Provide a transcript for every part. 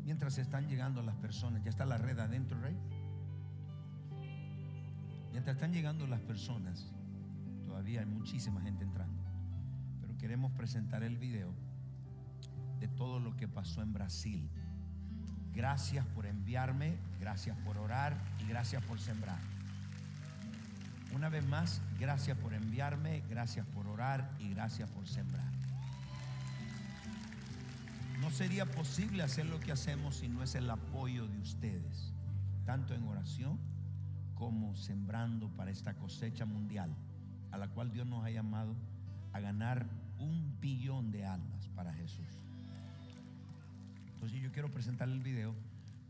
Mientras están llegando las personas, ya está la red adentro, Rey. Mientras están llegando las personas, todavía hay muchísima gente entrando, pero queremos presentar el video de todo lo que pasó en Brasil. Gracias por enviarme, gracias por orar y gracias por sembrar. Una vez más, gracias por enviarme, gracias por orar y gracias por sembrar. No sería posible hacer lo que hacemos si no es el apoyo de ustedes, tanto en oración como sembrando para esta cosecha mundial, a la cual Dios nos ha llamado a ganar 1 billón de almas para Jesús. Entonces yo quiero presentarle el video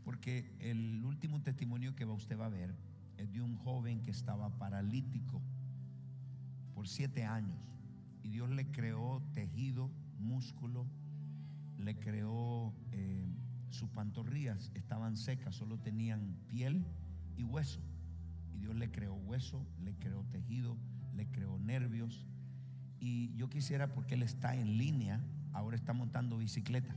porque el último testimonio que usted va a ver es de un joven que estaba paralítico por 7 años y Dios le creó tejido, músculo, le creó sus pantorrillas estaban secas, solo tenían piel y hueso, y Dios le creó hueso, le creó tejido, le creó nervios. Y yo quisiera, porque él está en línea, ahora está montando bicicleta,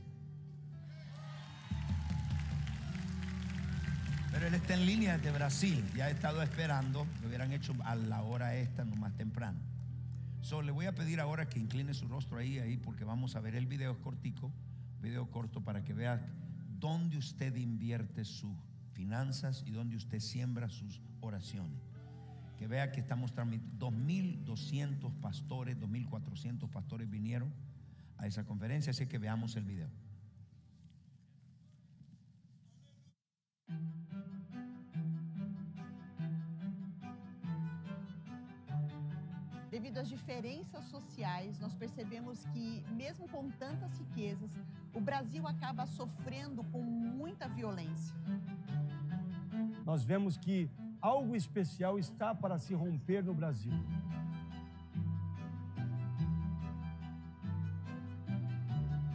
pero él está en línea desde Brasil. Ya he estado esperando, lo hubieran hecho a la hora esta, no más temprano. Le voy a pedir ahora que incline su rostro ahí, porque vamos a ver el video cortico, video corto, para que vea dónde usted invierte sus finanzas y dónde usted siembra sus oraciones. Que vea que estamos transmitiendo. 2.200 pastores, 2.400 pastores vinieron a esa conferencia, así que veamos el video. Devido às diferenças sociais, nós percebemos que, mesmo com tantas riquezas, o Brasil acaba sofrendo com muita violência. Nós vemos que algo especial está para se romper no Brasil.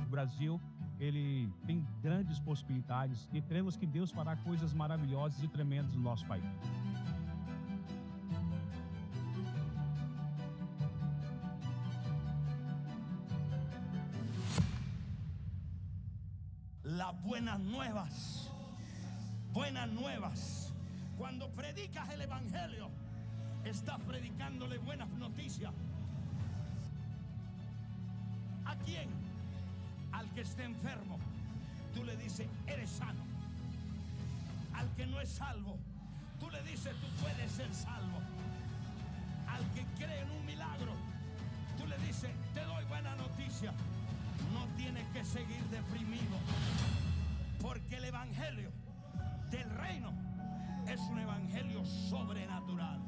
O Brasil, ele tem grandes possibilidades e cremos que Deus fará coisas maravilhosas e tremendas no nosso país. Las buenas nuevas, buenas nuevas. Cuando predicas el evangelio, estás predicándole buenas noticias. ¿A quién? Al que esté enfermo, tú le dices, eres sano. Al que no es salvo, tú le dices, tú puedes ser salvo. Al que cree en un milagro, tú le dices, te doy buena noticia. No tienes que seguir deprimido, porque el evangelio del reino es un evangelio sobrenatural.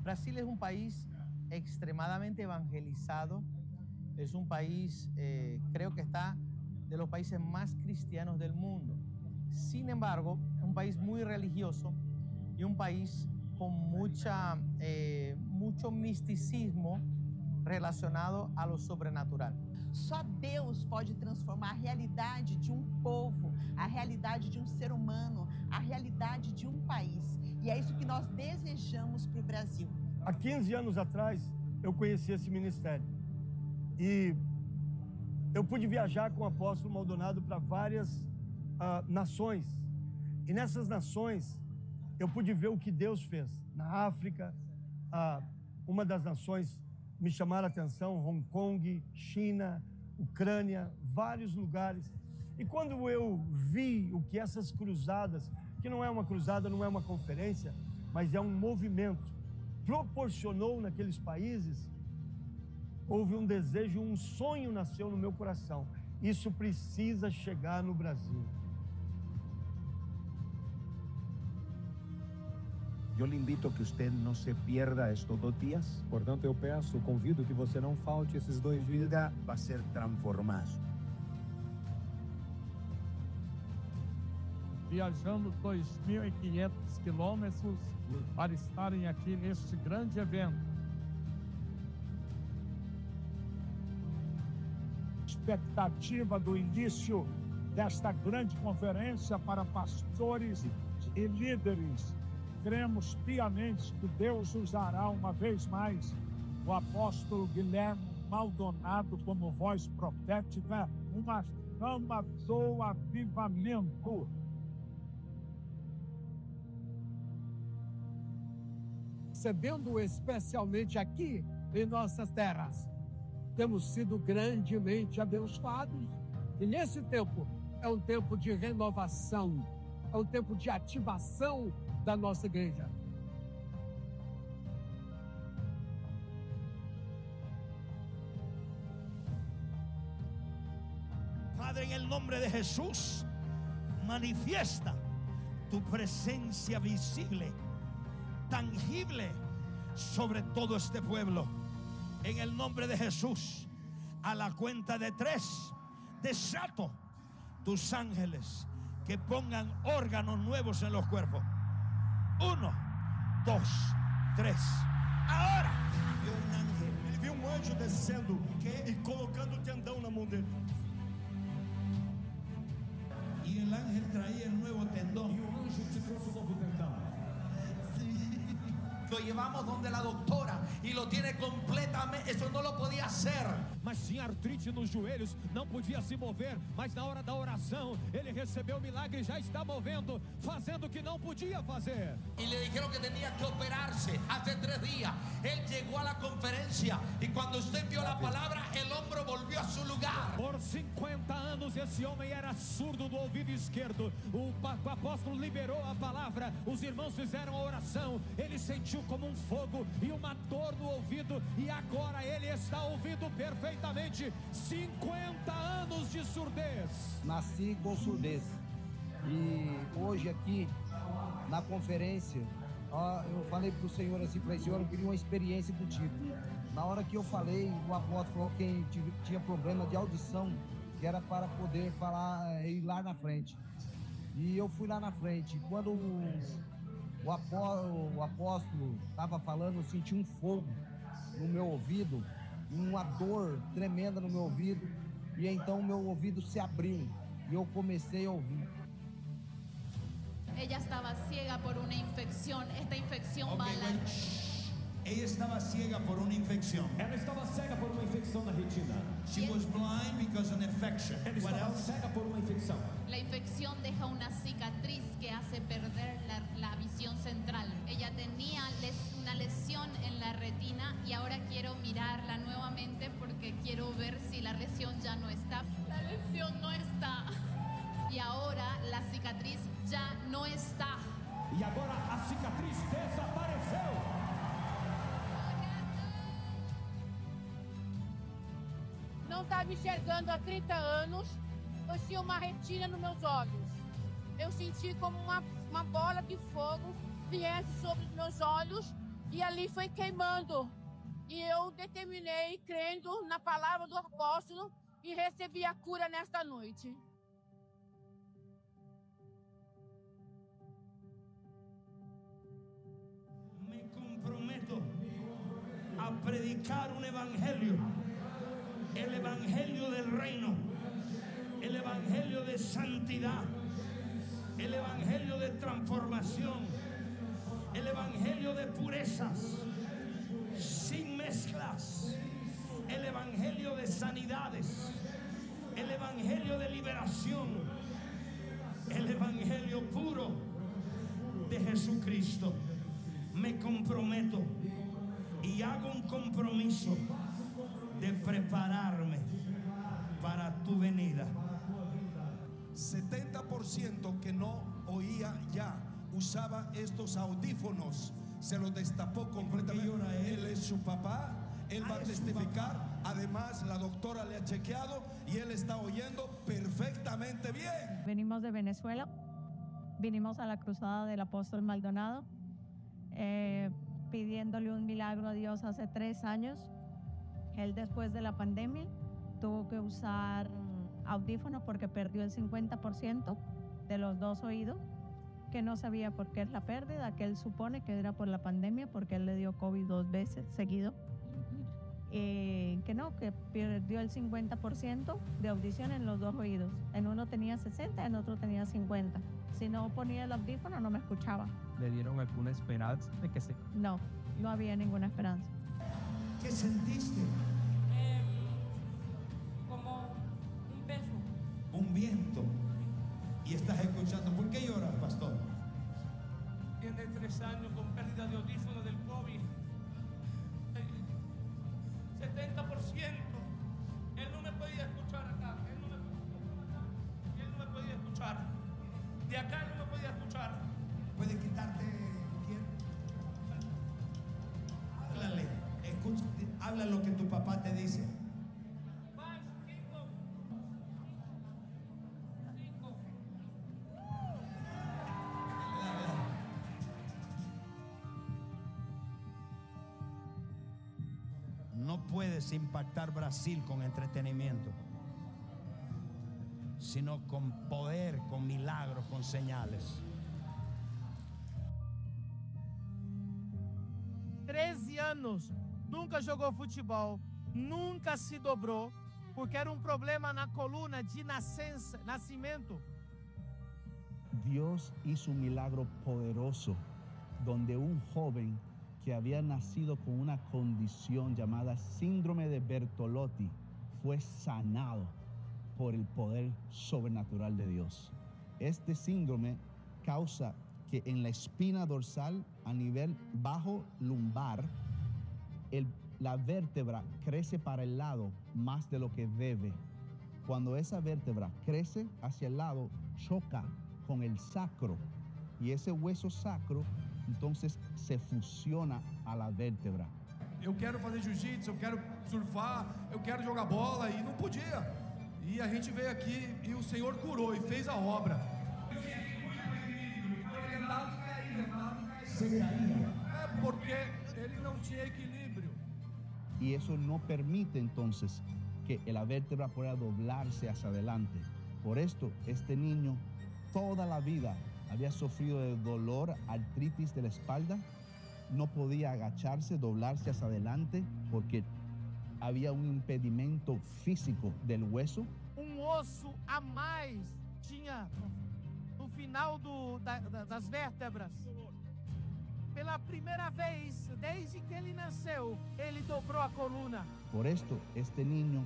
Brasil es un país extremadamente evangelizado, es un país, creo que está de los países más cristianos del mundo. Sin embargo, es un país muy religioso y un país con mucho misticismo relacionado a lo sobrenatural. Só Deus pode transformar a realidade de povo, a realidade de ser humano, a realidade de país. E é isso que nós desejamos para o Brasil. Há 15 anos atrás, eu conheci esse ministério. E eu pude viajar com o apóstolo Maldonado para várias nações. E nessas nações, eu pude ver o que Deus fez. Na África, uma das nações me chamaram a atenção, Hong Kong, China, Ucrânia, vários lugares. E quando eu vi o que essas cruzadas, que não é uma cruzada, não é uma conferência, mas é um movimento, proporcionou naqueles países, houve um desejo, um sonho nasceu no meu coração. Isso precisa chegar no Brasil. Eu lhe invito a que você não se pierda estes 2 dias. Portanto, eu peço, convido que você não falte esses 2 Sua dias. vida vai ser transformada. viajamos 2.500 quilômetros para estarem aqui neste grande evento. Expectativa do início desta grande conferência para pastores e líderes. Cremos piamente que Deus usará uma vez mais o apóstolo Guilherme Maldonado como voz profética, uma chama do avivamento. Recebendo especialmente aqui em nossas terras. Temos sido grandemente abençoados e nesse tempo é um tempo de renovação, é um tempo de ativação da nossa igreja. Padre, en el nombre de Jesús, manifiesta tu presencia visible, tangible sobre todo este pueblo. En el nombre de Jesús, a la cuenta de 3, desato tus ángeles que pongan órganos nuevos en los cuerpos. 1, 2, 3. Ahora. Viu um ángel, ele viu um anjo descendo e colocando o tendão na mão dele. Y el ángel traía el nuevo tendón. E o anjo te trouxe o novo tendão. Lo llevamos donde la doctora y lo tiene completamente, eso no lo podía hacer. Mas tinha artrite nos joelhos, não podia se mover, mas na hora da oração, ele recebeu o milagre e já está movendo, fazendo o que não podia fazer. Y le dijeron que tenía que operarse hace 3 días. Él llegó a la conferencia y cuando usted envió la palabra, el hombro volvió a su lugar. Por 50 anos esse homem era surdo do ouvido esquerdo. O apóstolo liberou a palavra, os irmãos fizeram a oração, ele sentiu como um fogo e uma dor no ouvido e agora ele está ouvindo perfeitamente. 50 anos de surdez. Nasci com surdez e hoje aqui na conferência eu falei pro Senhor assim, falei, Senhor, eu queria uma experiência contigo. Na hora que eu falei, o apóstolo falou que quem tinha problema de audição, que era para poder falar, ir lá na frente. E eu fui lá na frente. Quando o apóstolo estava falando, eu senti um fogo no meu ouvido, uma dor tremenda no meu ouvido, e então o meu ouvido se abriu e eu comecei a ouvir. Ella estaba ciega por una infección. Esta infección va a la... Ella estaba ciega por una infección. Ela estava cega por uma infecção na retina. She was blind because of an infection. Ela What estava else? cega por uma infecção. La infección deja una cicatriz que hace perder la visión central. Ella tenía una lesión en la retina y ahora quiero mirarla nuevamente porque quiero ver si la lesión ya no está. La lesión no está. Y ahora la cicatriz ya no está. E agora a cicatriz desapareceu. Não estava enxergando há 30 anos, eu tinha uma retina nos meus olhos. Eu senti como uma bola de fogo viesse sobre os meus olhos e ali foi queimando. E eu determinei, crendo na palavra do apóstolo, e recebi a cura nesta noite. Me comprometo a predicar un evangelio. El evangelio del reino, el evangelio de santidad, el evangelio de transformación, el evangelio de purezas, sin mezclas, el evangelio de sanidades, el evangelio de liberación, el evangelio puro de Jesucristo. Me comprometo y hago un compromiso de prepararme para tu venida. 70% que no oía ya usaba estos audífonos, se los destapó completamente. Él es su papá, él va a testificar. Además, la doctora le ha chequeado y él está oyendo perfectamente bien. Venimos de Venezuela, vinimos a la cruzada del apóstol Maldonado, pidiéndole un milagro a Dios hace 3 años. Él después de la pandemia tuvo que usar audífonos porque perdió el 50% de los 2 oídos, que no sabía por qué es la pérdida, que él supone que era por la pandemia, porque él le dio COVID 2 veces seguido. Que no, que perdió el 50% de audición en los 2 oídos. En uno tenía 60, en otro tenía 50. Si no ponía el audífono, no me escuchaba. ¿Le dieron alguna esperanza de que se...? No, no había ninguna esperanza. ¿Qué sentiste? Como un peso. Un viento. Y estás escuchando. ¿Por qué lloras, pastor? Tiene 3 años con pérdida de audífono del COVID. 70%. Él no me podía escuchar acá. Él no me podía escuchar. De acá él no me podía escuchar. ¿Puede quitarte quién? Háblale. Escucha, habla lo que tu papá te dice. No puedes impactar Brasil con entretenimiento, sino con poder, con milagros, con señales. 13 anos, nunca jogou futebol, nunca se dobrou, porque era problema na coluna de nascimento. Dios hizo un milagro poderoso donde un joven que había nacido con una condición llamada síndrome de Bertolotti fue sanado por el poder sobrenatural de Dios. Este síndrome causa que en la espina dorsal, a nivel bajo lumbar, la vértebra crece para el lado más de lo que debe. Cuando esa vértebra crece hacia el lado, choca con el sacro, y ese hueso sacro entonces se fusiona a la vértebra. Eu quero fazer jiu-jitsu, eu quero surfar, eu quero jogar bola, e não podia. E a gente veio aqui e o Senhor curou e fez a obra. Se caía. É porque ele não tinha equilíbrio. Y eso no permite entonces que la vértebra pueda doblarse hacia adelante. Por esto, este niño toda la vida había sufrido de dolor, artritis de la espalda, no podía agacharse, doblarse hacia adelante porque había un impedimento físico del hueso. Osso a mais tinha no final das vértebras. Pela primeira vez, desde que ele nasceu, ele dobrou a coluna. Por esto, este niño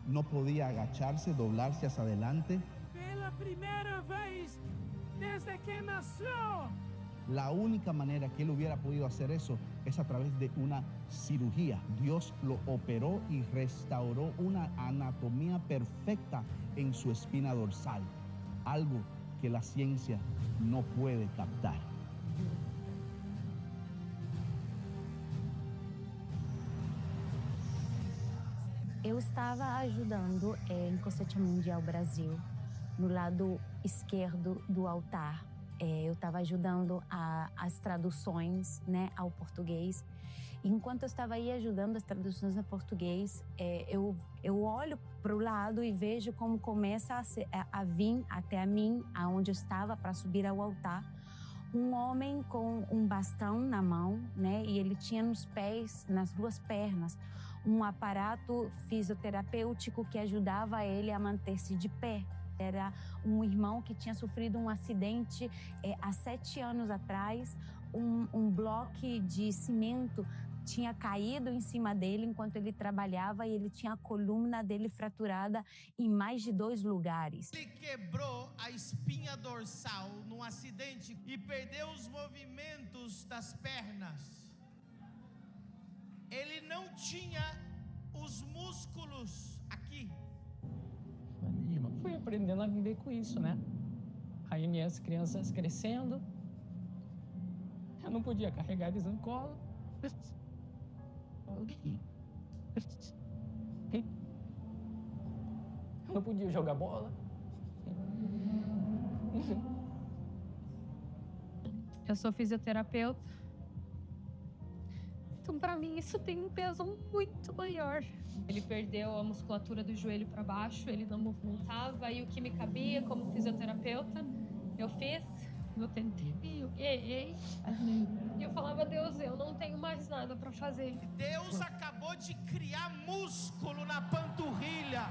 no podía agacharse, doblarse hacia adelante. Pela primeira vez, desde que nació. La única manera que él hubiera podido hacer eso es a través de una cirugía. Dios lo operó y restauró una anatomía perfecta en su espina dorsal, algo que la ciencia no puede captar. Eu estava ajudando em Concerto Mundial Brasil, no lado esquerdo do altar. Eu estava ajudando as traduções, né, ao português. E enquanto eu estava aí ajudando as traduções ao português, eu olho para o lado e vejo como começa a vir até a mim, aonde eu estava para subir ao altar, um homem com um bastão na mão, né? E ele tinha nos pés, nas 2 pernas, um aparato fisioterapêutico que ajudava ele a manter-se de pé. Era um irmão que tinha sofrido um acidente há 7 anos atrás. Um bloco de cimento tinha caído em cima dele enquanto ele trabalhava e ele tinha a coluna dele fraturada em mais de 2 lugares. Ele quebrou a espinha dorsal num acidente e perdeu os movimentos das pernas. Ele não tinha os músculos aqui. Fui aprendendo a viver com isso, né? Aí minhas crianças crescendo, eu não podia carregar eles no colo. Eu não podia jogar bola. Eu sou fisioterapeuta. Então, para mim, isso tem um peso muito maior. Ele perdeu a musculatura do joelho para baixo, ele não movimentava, e o que me cabia como fisioterapeuta Eu fiz, eu tentei, eu errei. E eu falava, Deus, eu não tenho mais nada para fazer. Deus acabou de criar músculo na panturrilha.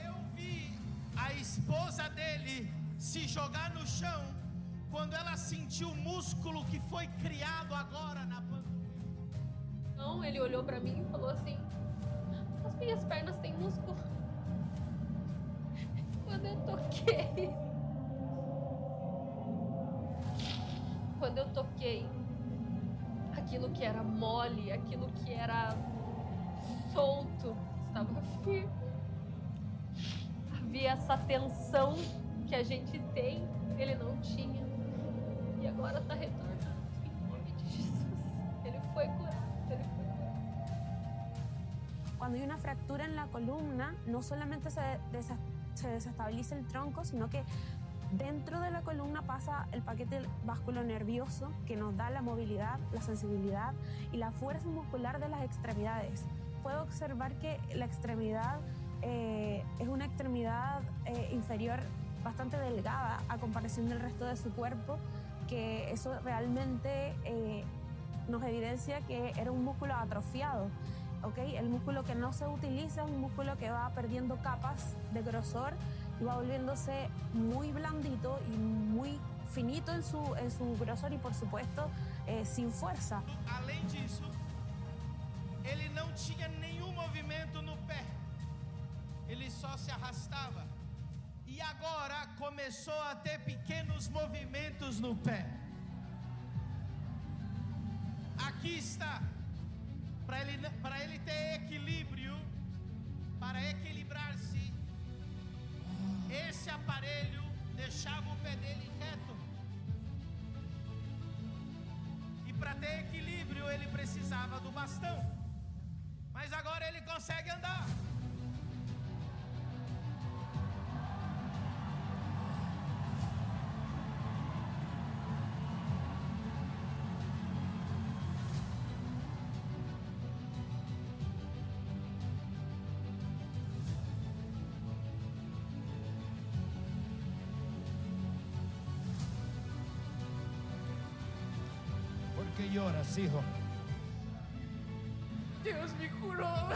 Eu vi a esposa dele se jogar no chão quando ela sentiu o músculo que foi criado agora na panturrilha. Então ele olhou para mim e falou assim: as minhas pernas têm músculo. Quando eu toquei aquilo que era mole, aquilo que era solto, estava firme. Havia essa tensão que a gente tem, ele não tinha. E agora está retornando em nome de Jesus. Ele foi curado, ele foi curado. Cuando hay una fractura en la columna, no solamente se desestabiliza el tronco, sino que dentro de la columna pasa el paquete vasculonervioso que nos da la movilidad, la sensibilidad y la fuerza muscular de las extremidades. Puedo observar que la extremidad es una extremidad inferior bastante delgada a comparación del resto de su cuerpo, que eso realmente nos evidencia que era un músculo atrofiado. ¿Okay? El músculo que no se utiliza es un músculo que va perdiendo capas de grosor y va volviéndose muy blandito y muy finito en su grosor y, por supuesto, sin fuerza. Além disso, ele não tinha nenhum movimento no pé. Ele só se arrastava. E agora começou a ter pequenos movimentos no pé. Aqui está. Para ele ter equilíbrio, para equilibrar-se, esse aparelho deixava o pé dele reto. E para ter equilíbrio, ele precisava do bastão. Mas agora ele consegue andar. ¿Por qué lloras, hijo? Deus me curou.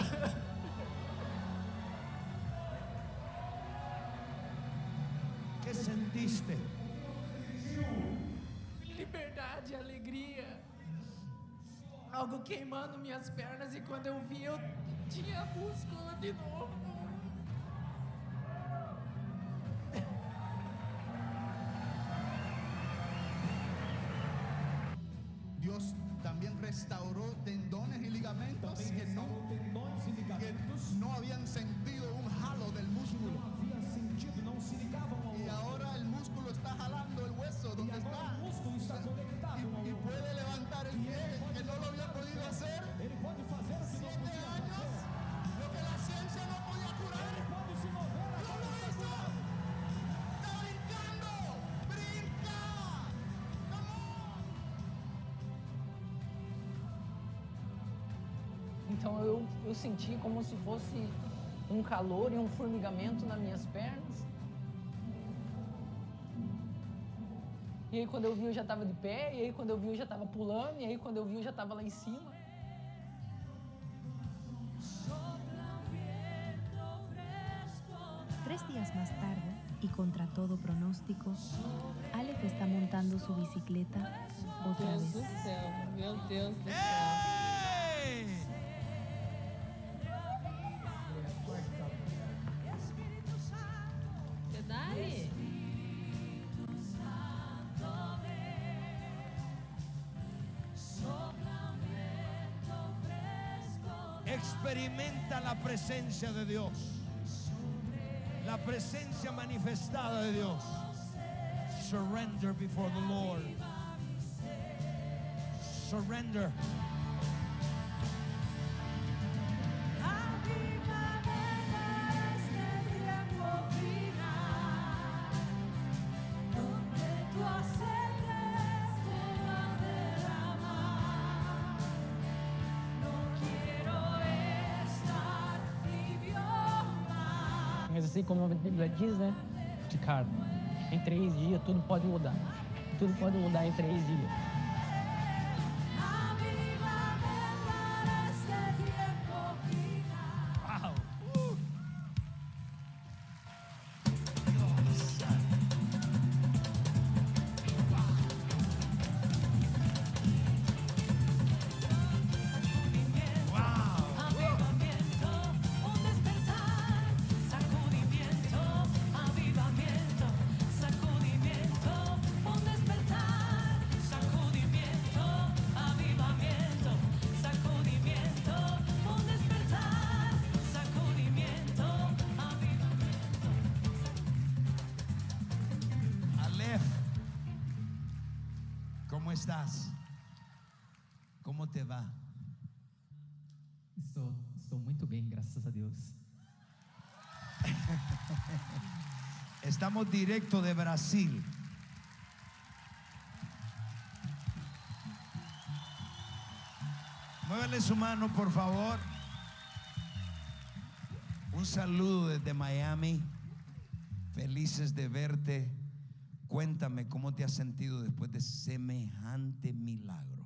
¿Qué sentiste? Liberdade, alegria. Algo queimando minhas pernas e quando eu vi, eu tinha músculo de novo. Dios también restauró tendones y ligamentos que no habían sentido un jalo del músculo. Y ahora el músculo está jalando el hueso donde está. Y puede levantar el pie que no lo había podido hacer. 7 años, lo que la ciencia no podía curar. Lo hizo. Está brincando. Brinca. Então eu senti como se fosse um calor e um formigamento nas minhas pernas. E aí quando eu vi eu já estava de pé, e aí quando eu vi eu já estava pulando, e aí quando eu vi eu já estava lá em cima. Tres días más tarde, y contra todo pronóstico, Aleph está montando su bicicleta otra Deus vez. do céu, meu Deus do céu. Dale. Experimenta la presencia de Dios. La presencia manifestada de Dios. Surrender before the Lord. Surrender. Donde tú ascendes Mas assim como a Bíblia diz, né, Ricardo, em 3 dias tudo pode mudar. Tudo pode mudar em 3 dias. ¿Cómo estás? ¿Cómo te va? Estou muito bem, graças a Deus. Estamos directo de Brasil. Muévele su mano, por favor. Un saludo desde Miami. Felices de verte. Cuéntame cómo te has sentido después de semejante milagro.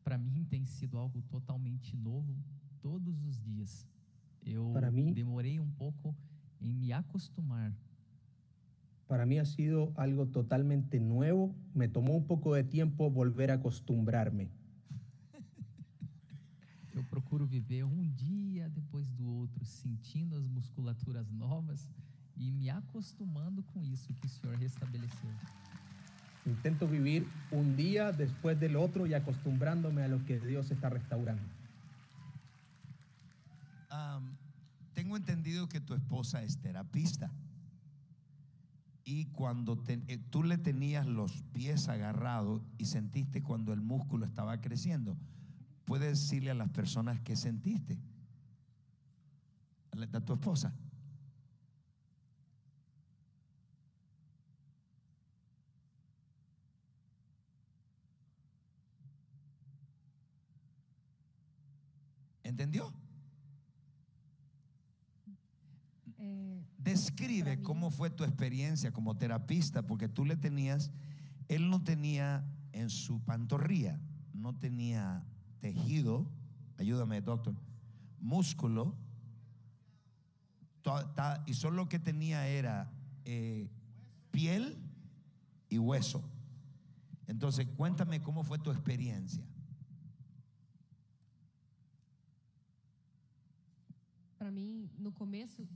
Para mim tem sido algo totalmente novo todos os dias. Eu Para mí- demorei um pouco em me acostumar. Para mí ha sido algo totalmente nuevo. Me tomó un poco de tiempo volver a acostumbrarme. Eu procuro viver um dia depois do outro, sentindo as musculaturas novas e me acostumando com isso que o Senhor restabeleceu. Intento vivir un día después del otro y acostumbrándome a lo que Dios está restaurando. Tengo entendido que tu esposa es terapista. Y cuando tú le tenías los pies agarrados y sentiste cuando el músculo estaba creciendo, ¿puedes decirle a las personas qué sentiste? A tu esposa. ¿Entendió? Describe cómo fue tu experiencia como terapista, porque tú le tenías, él no tenía en su pantorrilla, no tenía tejido, ayúdame doctor, músculo, y solo lo que tenía era piel y hueso. Entonces cuéntame cómo fue tu experiencia. Para mim, no começo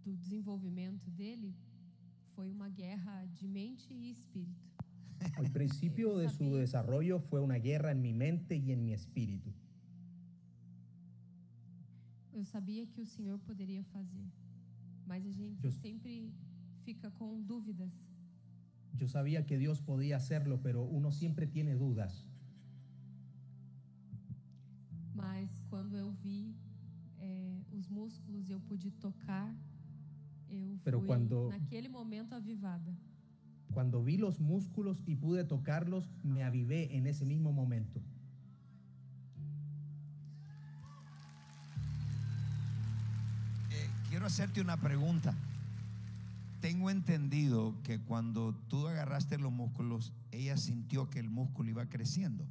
do desenvolvimento dele, foi uma guerra de mente e espírito. Al principio de su desarrollo fue una guerra en mi mente y en mi espíritu. Eu sabia que o Senhor poderia fazer, mas a gente sempre fica com dúvidas. Yo sabía que Dios podía hacerlo, pero uno siempre tiene dudas. Mas quando eu vi os músculos, eu pude tocar, eu Pero fui cuando- naquele momento avivada. Cuando vi los músculos y pude tocarlos, me avivé en ese mismo momento. Quiero hacerte una pregunta. Tengo entendido que cuando tú agarraste los músculos, ella sintió que el músculo iba creciendo,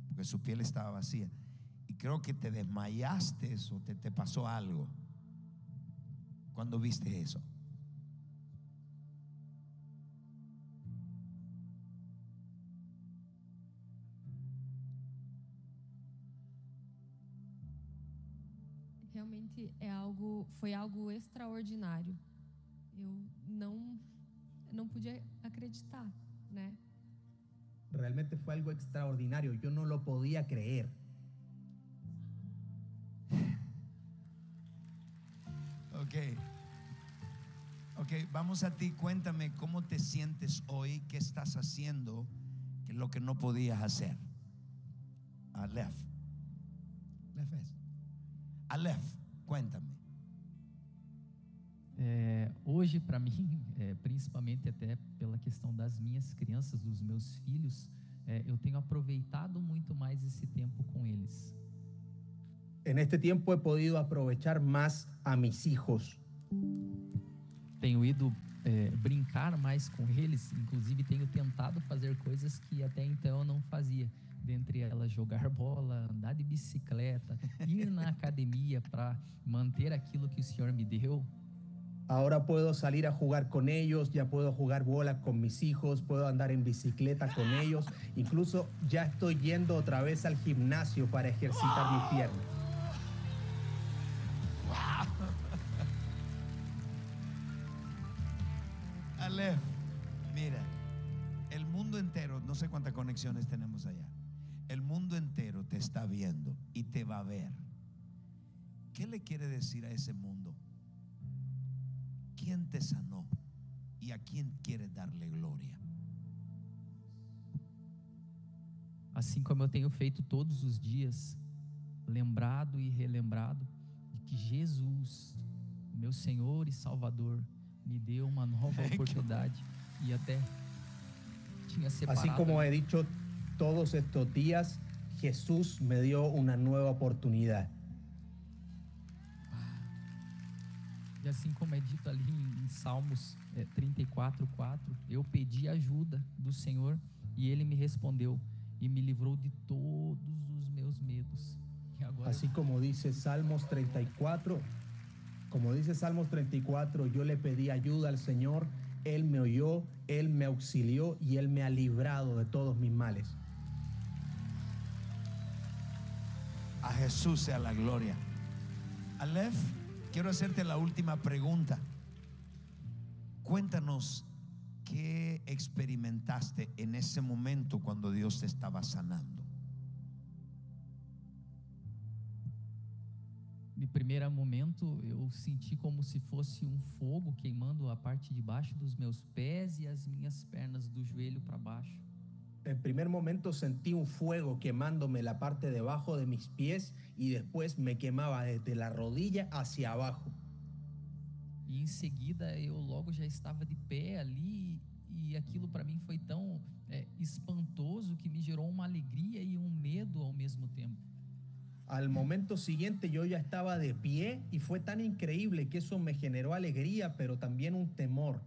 porque su piel estaba vacía. Y creo que te desmayaste o te pasó algo cuando viste eso. Realmente foi algo extraordinário. Eu não podia acreditar, né? Realmente fue algo extraordinario. Yo no lo podía creer. Ok, vamos a ti. Cuéntame cómo te sientes hoy, qué estás haciendo, que es lo que no podías hacer. Aleph es. Aleph, cuéntame. Hoje, para mim, principalmente até pela questão das minhas crianças, dos meus filhos, eu tenho aproveitado muito mais esse tempo com eles. En este tiempo he podido aprovechar más a mis hijos. Tenho ido brincar mais com eles, inclusive tenho tentado fazer coisas que até então eu não fazia. Dentre elas, jogar bola, andar de bicicleta, ir na academia para manter aquilo que o Senhor me deu. Ahora puedo salir a jugar con ellos, ya puedo jugar bola con mis hijos, puedo andar en bicicleta con ellos. Incluso ya estoy yendo otra vez al gimnasio para ejercitar mis piernas. Aleph, mira, el mundo entero, no sé cuántas conexiones tenemos allá. El mundo entero te está viendo y te va a ver. ¿Qué le quiere decir a ese mundo? ¿Quién te sanó? ¿Y a quién quieres darle gloria? Assim como eu tenho feito todos os dias, lembrado e relembrado de que Jesus, meu Senhor e Salvador, me deu uma nova oportunidade e até tinha separado. Así como he dicho todos estos días, Jesús me dio una nueva oportunidad. E assim como é dito ali em Salmos 34:4, eu pedi ajuda do Senhor e Ele me respondeu e me livrou de todos os meus medos. E agora, Así como dice Salmos 34, yo le pedí ayuda al Señor, Él me oyó, Él me auxilió y Él me ha librado de todos mis males. A Jesús sea la gloria. Aleph, quiero hacerte la última pregunta. Cuéntanos qué experimentaste en ese momento cuando Dios te estaba sanando. no primeiro momento, eu senti como se fosse um fogo queimando a parte de baixo dos meus pés e as minhas pernas do joelho para baixo. En primer momento sentí un fuego quemándome la parte de abajo de mis pies y después me quemaba desde la rodilla hacia abajo. E em seguida eu logo já estava de pé ali e aquilo para mim foi tão espantoso que me gerou uma alegria e um medo ao mesmo tempo. Al momento siguiente yo ya estaba de pie y fue tan increíble que eso me generó alegría, pero también un temor.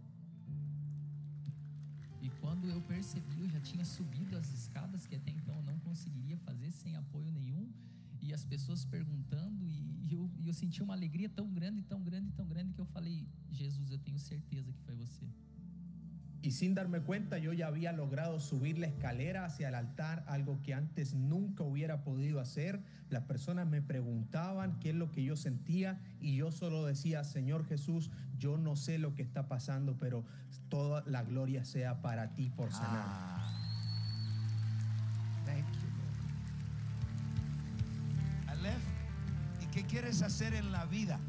E quando eu percebi, eu já tinha subido as escadas que até então eu não conseguiria fazer sem apoio nenhum, e as pessoas perguntando, e eu senti uma alegria tão grande, tão grande, tão grande, que eu falei: Jesus, eu tenho certeza que foi você. Y sin darme cuenta yo ya había logrado subir la escalera hacia el altar, algo que antes nunca hubiera podido hacer. Las personas me preguntaban qué es lo que yo sentía y yo solo decía: Señor Jesús, yo no sé lo que está pasando, pero toda la gloria sea para ti por sanar. Thank you, Lord. Aleph, ¿y qué quieres hacer en la vida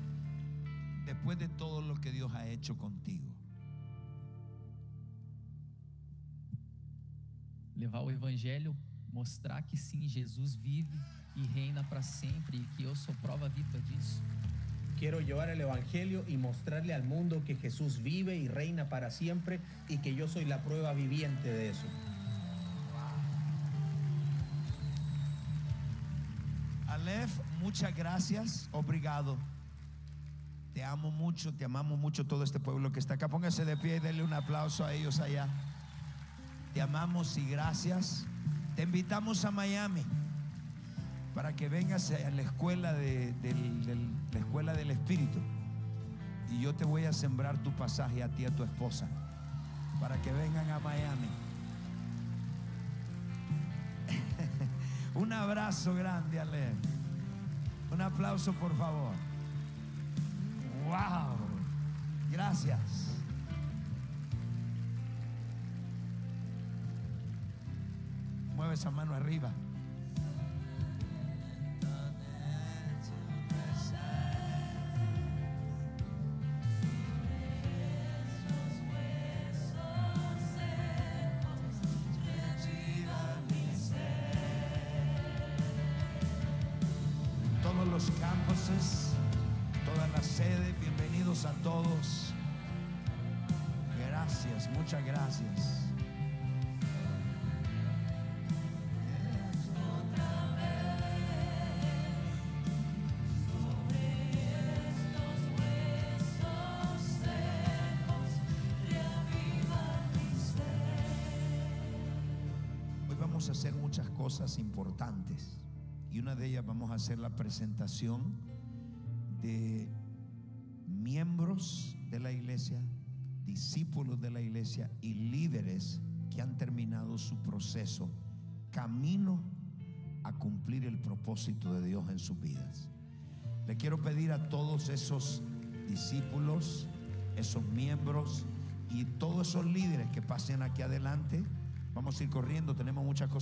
después de todo lo que Dios ha hecho contigo? Levar o evangelho, mostrar que sim, Jesus vive e reina para sempre e que eu sou prova viva disso. Quiero llevar el evangelio y mostrarle al mundo que Jesús vive y reina para siempre y que yo soy la prueba viviente de eso. Aleph, muchas gracias, obrigado. Te amo mucho, te amamos mucho todo este pueblo que está acá. Póngase de pie y denle un aplauso a ellos allá. Te amamos y gracias. Te invitamos a Miami para que vengas a la escuela la escuela del Espíritu, y yo te voy a sembrar tu pasaje a ti y a tu esposa para que vengan a Miami. Un abrazo grande, Ale. Un aplauso, por favor. Wow, gracias. Mueve esa mano arriba. Todos los campuses, todas las sedes, bienvenidos a todos. Gracias, muchas gracias. a hacer muchas cosas importantes. Y una de ellas vamos a hacer la presentación de miembros de la iglesia, discípulos de la iglesia y líderes que han terminado su proceso camino a cumplir el propósito de Dios en sus vidas. Le quiero pedir a todos esos discípulos, esos miembros y todos esos líderes que pasen aquí adelante. Vamos a ir corriendo, tenemos muchas cosas.